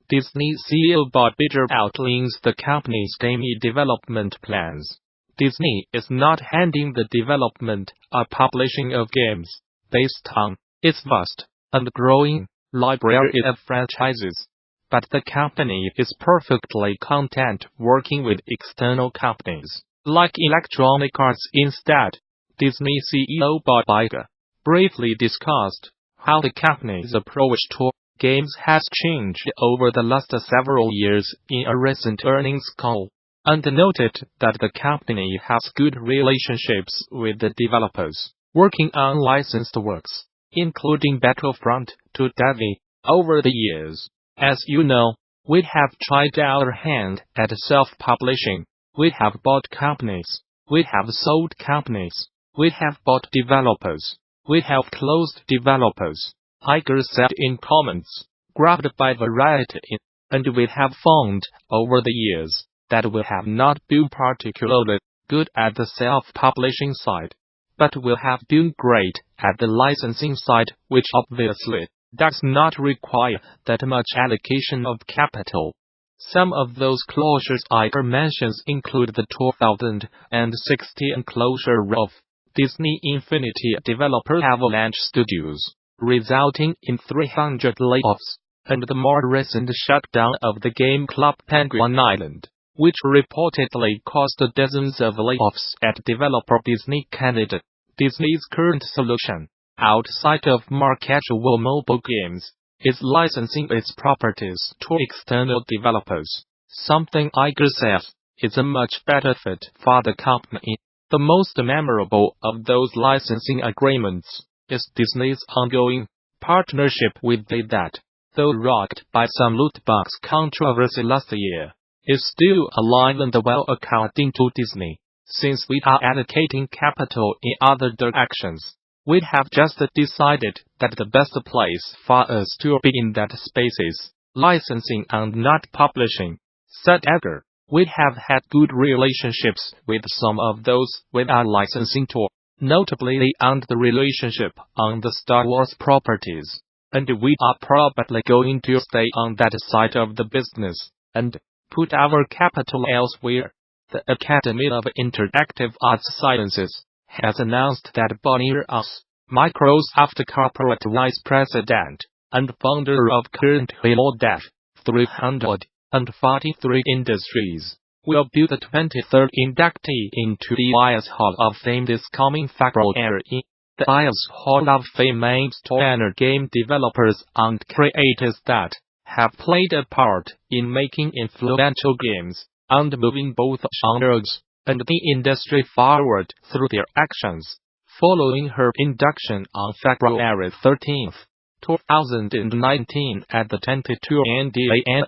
Disney CEO Bob Iger outlines the company's game development plans. Disney is not handing the development or publishing of games based on its vast and growing library of franchises. But the company is perfectly content working with external companies, like Electronic Arts instead. Disney CEO Bob Iger briefly discussed how the company's approach to games has changed over the last several years in a recent earnings call, and noted that the company has good relationships with the developers working on licensed works, including Battlefront to doesn, over the years. As you know, we have tried our hand at self-publishing. We have bought companies. We have sold companies. We have bought developers. We have closed developers, Iger said in comments, grabbed by Variety, and we have found, over the years, that we have not been particularly good at the self-publishing side, but we have been great at the licensing side, which obviously does not require that much allocation of capital. Some of those closures Iger mentions include the 2016 closure of Disney Infinity developer Avalanche Studios, resulting in 300 layoffs, and the more recent shutdown of the game club Penguin Island, which reportedly caused dozens of layoffs at developer Disney Canada. Disney's current solution, outside of more casual mobile games, is licensing its properties to external developers, something Iger says is a much better fit for the company. The most memorable of those licensing agreements is Disney's ongoing partnership with that, though rocked by some loot box controversy last year, is still alive and well according to Disney. Since we are allocating capital in other directions, we have just decided that the best place for us to be in that space is licensing and not publishing, said Iger. We have had good relationships with some of those with our licensing tour, notably the relationship on the Star Wars properties, and we are probably going to stay on that side of the business and put our capital elsewhere. The Academy of Interactive Arts Sciences has announced that Bob Iger, Microsoft corporate vice president and founder of currently more than 343 Industries, will be the 23rd inductee into the AIAS Hall of Fame this coming February. The AIAS Hall of Fame aims to honor game developers and creators that have played a part in making influential games and moving both genres and the industry forward through their actions. Following her induction on February 13, 2019 at the 22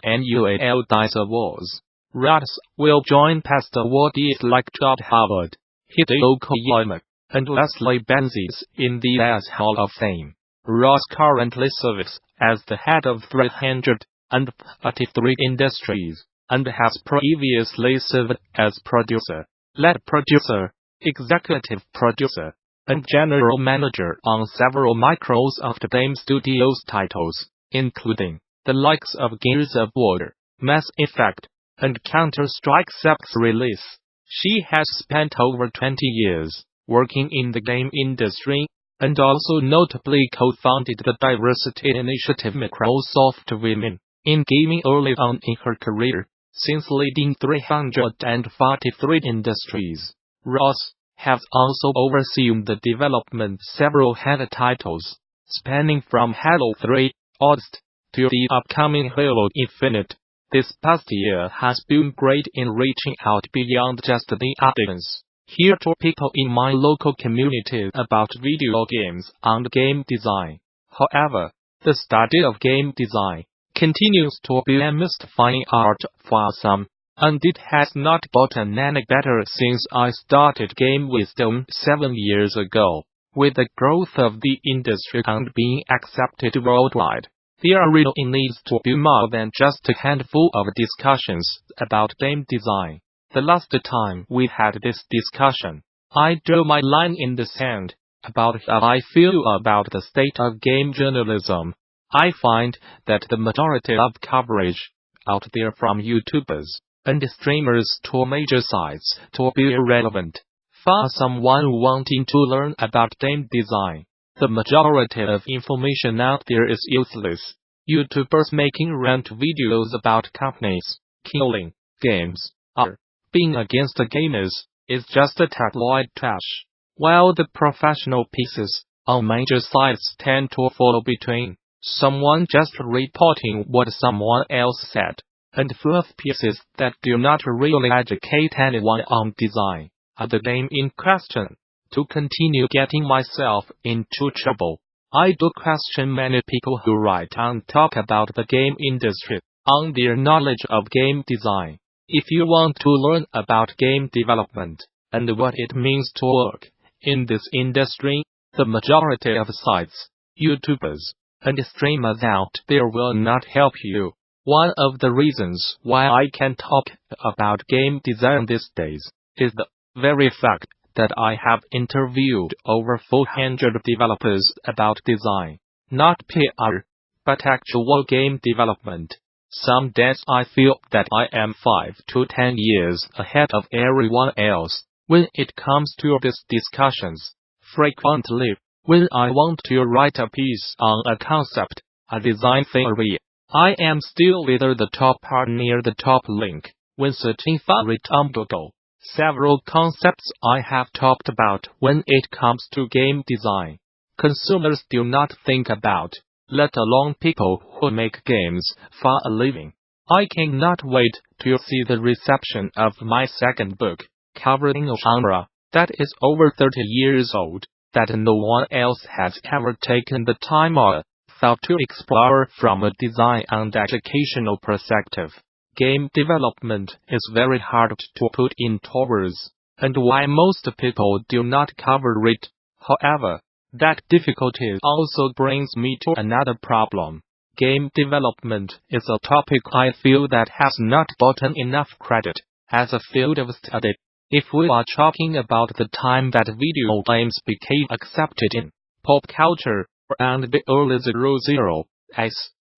annual DICE Awards, Ross will join past awardees like Todd Howard Hideo Kojima and Leslie Benzies in the AIAS Hall of Fame. Ross currently serves as the head of 343 Industries and has previously served as producer, lead producer, executive producer, and general manager on several Microsoft Game Studios titles, including the likes of Gears of War, Mass Effect, and Counter-Strike 6 release. She has spent over 20 years working in the game industry, and also notably co-founded the diversity initiative Microsoft Women in Gaming early on in her career. Since leading 343 Industries, Ross has also overseen the development of several hit titles, spanning from Halo 3, ODST, to the upcoming Halo Infinite. This past year has been great in reaching out beyond just the audience, here to people in my local community about video games and game design. However, the study of game design continues to be a mystifying art for some, and it has not gotten any better since I started Game Wisdom 7 years ago. With the growth of the industry and being accepted worldwide, there really needs to be more than just a handful of discussions about game design. The last time we had this discussion, I drew my line in the sand about how I feel about the state of game journalism. I find that the majority of coverage out there from YouTubers and streamers to major sites to be irrelevant. For someone wanting to learn about game design, the majority of information out there is useless. YouTubers making rant videos about companies killing games or being against the gamers is just a tabloid trash, while the professional pieces on major sites tend to fall between someone just reporting what someone else said and fluff pieces that do not really educate anyone on design or the game in question. To continue getting myself into trouble, I do question many people who write and talk about the game industry on their knowledge of game design. If you want to learn about game development and what it means to work in this industry, the majority of sites, YouTubers, and streamers out there will not help you. One of the reasons why I can talk about game design these days is the very fact that I have interviewed over 400 developers about design, not PR, but actual game development. Some days I feel that I am 5 to 10 years ahead of everyone else when it comes to these discussions. Frequently, when I want to write a piece on a concept, a design theory, I am still either the top or near the top link when searching for it on Google. Several concepts I have talked about when it comes to game design, consumers do not think about, let alone people who make games for a living. I cannot wait to see the reception of my second book, covering a genre that is over 30 years old, that no one else has ever taken the time or thought to explore from a design and educational perspective. Game development is very hard to put into words, and why most people do not cover it. However, that difficulty also brings me to another problem. Game development is a topic I feel that has not gotten enough credit as a field of study. If we are talking about the time that video games became accepted in pop culture and the early 00s,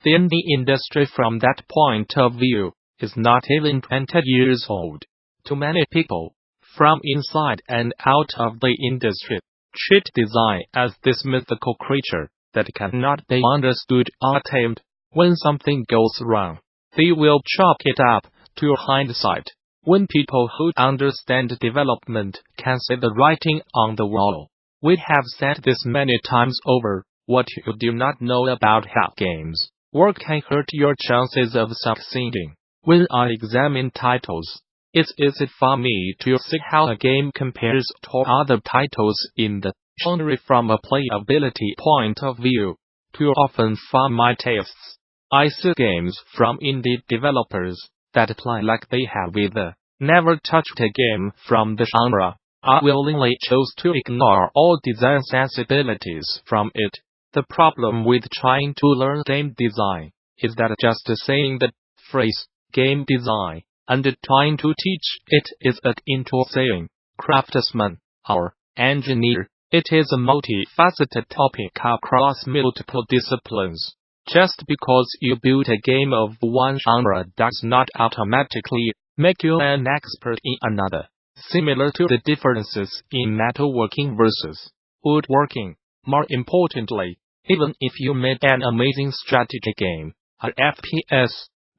then the industry from that point of view is not even 20 years old. Too many people, from inside and out of the industry, treat design as this mythical creature that cannot be understood or tamed. When something goes wrong, they will chalk it up to hindsight. When people who understand development can see the writing on the wall. We have said this many times over. What you do not know about how games work can hurt your chances of succeeding. When I examine titles, it's easy for me to see how a game compares to other titles in the genre from a playability point of view. Too often for my tastes, I see games from indie developers that play like they have either never touched a game from the genre, or willingly chose to ignore all design sensibilities from it. The problem with trying to learn game design is that just saying the phrase game design and trying to teach it is akin to saying craftsman or engineer. It is a multifaceted topic across multiple disciplines. Just because you build a game of one genre does not automatically make you an expert in another. Similar to the differences in metalworking versus woodworking. More importantly, even if you made an amazing strategy game, or FPS,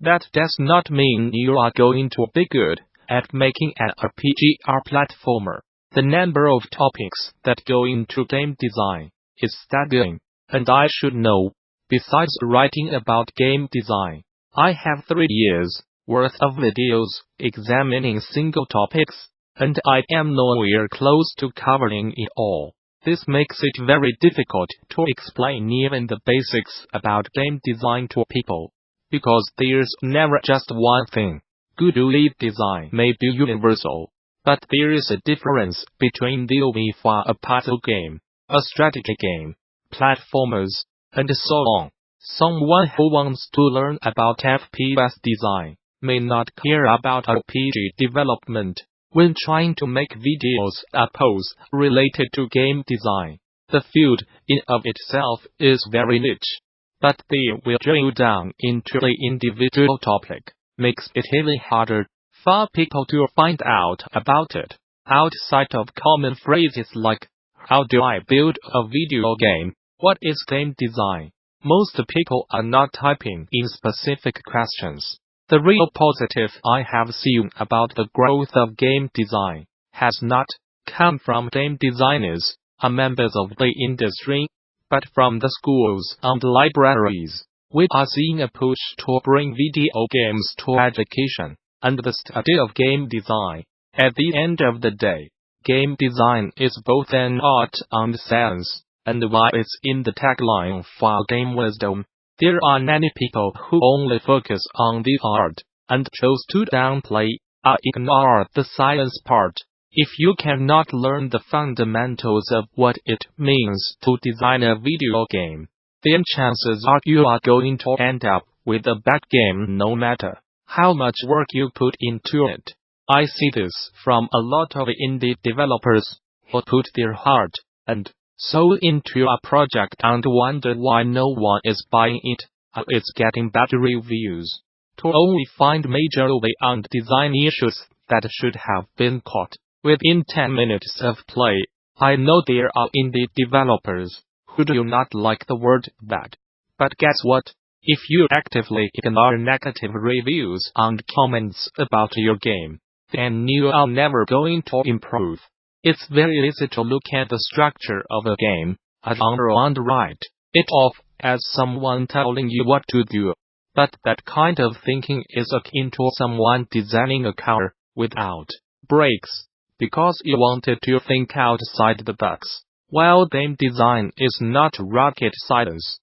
that does not mean you are going to be good at making an RPG or platformer. The number of topics that go into game design is staggering, and I should know. Besides writing about game design, I have 3 years worth of videos examining single topics, and I am nowhere close to covering it all. This makes it very difficult to explain even the basics about game design to people, because there's never just one thing. Good lead design may be universal, but there is a difference between DOV for a puzzle game, a strategy game, platformers, and so on. Someone who wants to learn about FPS design may not care about RPG development when trying to make videos or posts related to game design. The field in of itself is very niche. but they will drill down into the individual topic, makes it even harder for people to find out about it. Outside of common phrases like, how do I build a video game? What is game design? Most people are not typing in specific questions. The real positive I have seen about the growth of game design has not come from game designers or members of the industry, but from the schools and libraries. We are seeing a push to bring video games to education and the study of game design. At the end of the day, game design is both an art and science, and while it's in the tagline for game wisdom, there are many people who only focus on the art and chose to downplay or ignore the science part. If you cannot learn the fundamentals of what it means to design a video game, then chances are you are going to end up with a bad game no matter how much work you put into it. I see this from a lot of indie developers who put their heart and soul into a project and wonder why no one is buying it or it's getting bad reviews, to only find majorly on design issues that should have been caught within 10 minutes of play. I know there are indie developers who do not like the word bad. But guess what? If you actively ignore negative reviews and comments about your game, then you are never going to improve. It's very easy to look at the structure of a game and write it off as someone telling you what to do. But that kind of thinking is akin to someone designing a car without brakes, because you wanted to think outside the box. While game design is not rocket science,